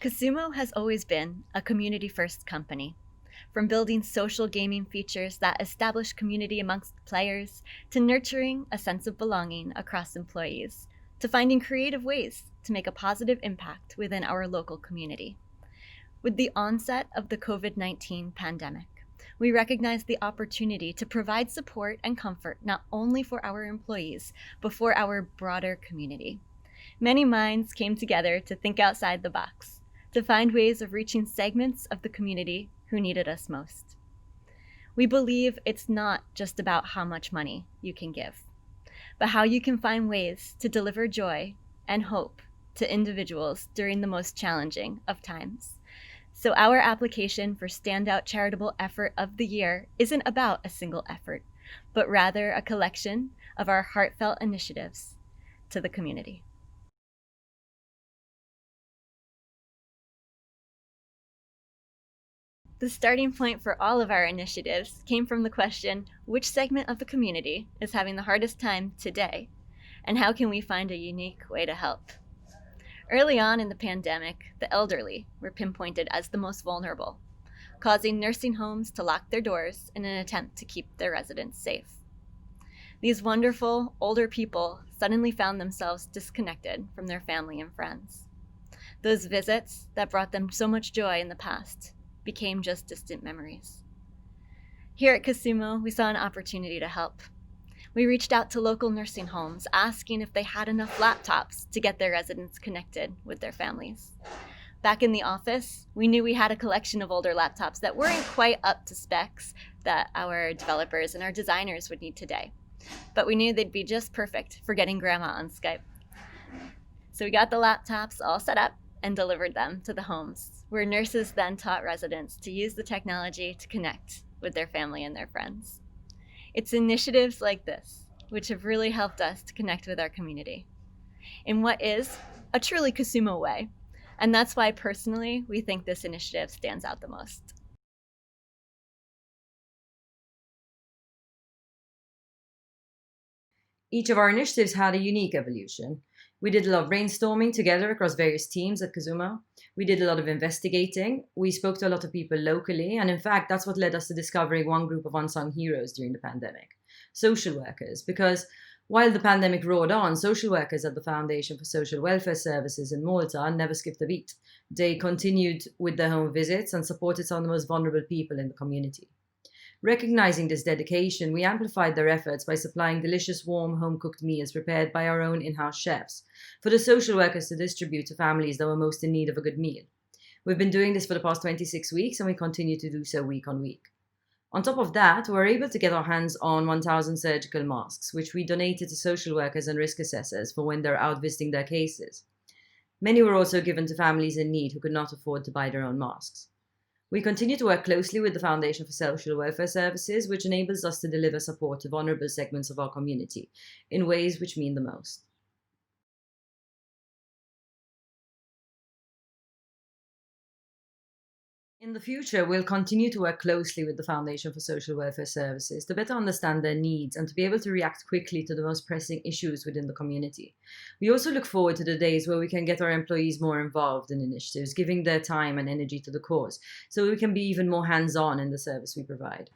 Casumo has always been a community-first company. From building social gaming features that establish community amongst players, to nurturing a sense of belonging across employees, to finding creative ways to make a positive impact within our local community. With the onset of the COVID-19 pandemic, we recognized the opportunity to provide support and comfort not only for our employees, but for our broader community. Many minds came together to think outside the box, to find ways of reaching segments of the community who needed us most. We believe it's not just about how much money you can give, but how you can find ways to deliver joy and hope to individuals during the most challenging of times. So our application for Standout Charitable Effort of the Year isn't about a single effort, but rather a collection of our heartfelt initiatives to the community. The starting point for all of our initiatives came from the question, which segment of the community is having the hardest time today, and how can we find a unique way to help? Early on in the pandemic, the elderly were pinpointed as the most vulnerable, causing nursing homes to lock their doors in an attempt to keep their residents safe. These wonderful, older people suddenly found themselves disconnected from their family and friends. Those visits that brought them so much joy in the past became just distant memories. Here at Casumo, we saw an opportunity to help. We reached out to local nursing homes, asking if they had enough laptops to get their residents connected with their families. Back in the office, we knew we had a collection of older laptops that weren't quite up to specs that our developers and our designers would need today. But we knew they'd be just perfect for getting grandma on Skype. So we got the laptops all set up and delivered them to the homes, where nurses then taught residents to use the technology to connect with their family and their friends. It's initiatives like this which have really helped us to connect with our community in what is a truly Casumo way, and that's why personally we think this initiative stands out the most. Each of our initiatives had a unique evolution. We did a lot of brainstorming together across various teams at Casumo. We did a lot of investigating. We spoke to a lot of people locally, and in fact, that's what led us to discovering one group of unsung heroes during the pandemic, social workers. Because while the pandemic roared on, social workers at the Foundation for Social Welfare Services in Malta never skipped a beat. They continued with their home visits and supported some of the most vulnerable people in the community. Recognizing this dedication, we amplified their efforts by supplying delicious, warm, home-cooked meals prepared by our own in-house chefs for the social workers to distribute to families that were most in need of a good meal. We've been doing this for the past 26 weeks, and we continue to do so week on week. On top of that, we were able to get our hands on 1,000 surgical masks, which we donated to social workers and risk assessors for when they're out visiting their cases. Many were also given to families in need who could not afford to buy their own masks. We continue to work closely with the Foundation for Social Welfare Services, which enables us to deliver support to vulnerable segments of our community in ways which mean the most. In the future, we'll continue to work closely with the Foundation for Social Welfare Services to better understand their needs and to be able to react quickly to the most pressing issues within the community. We also look forward to the days where we can get our employees more involved in initiatives, giving their time and energy to the cause, so we can be even more hands-on in the service we provide.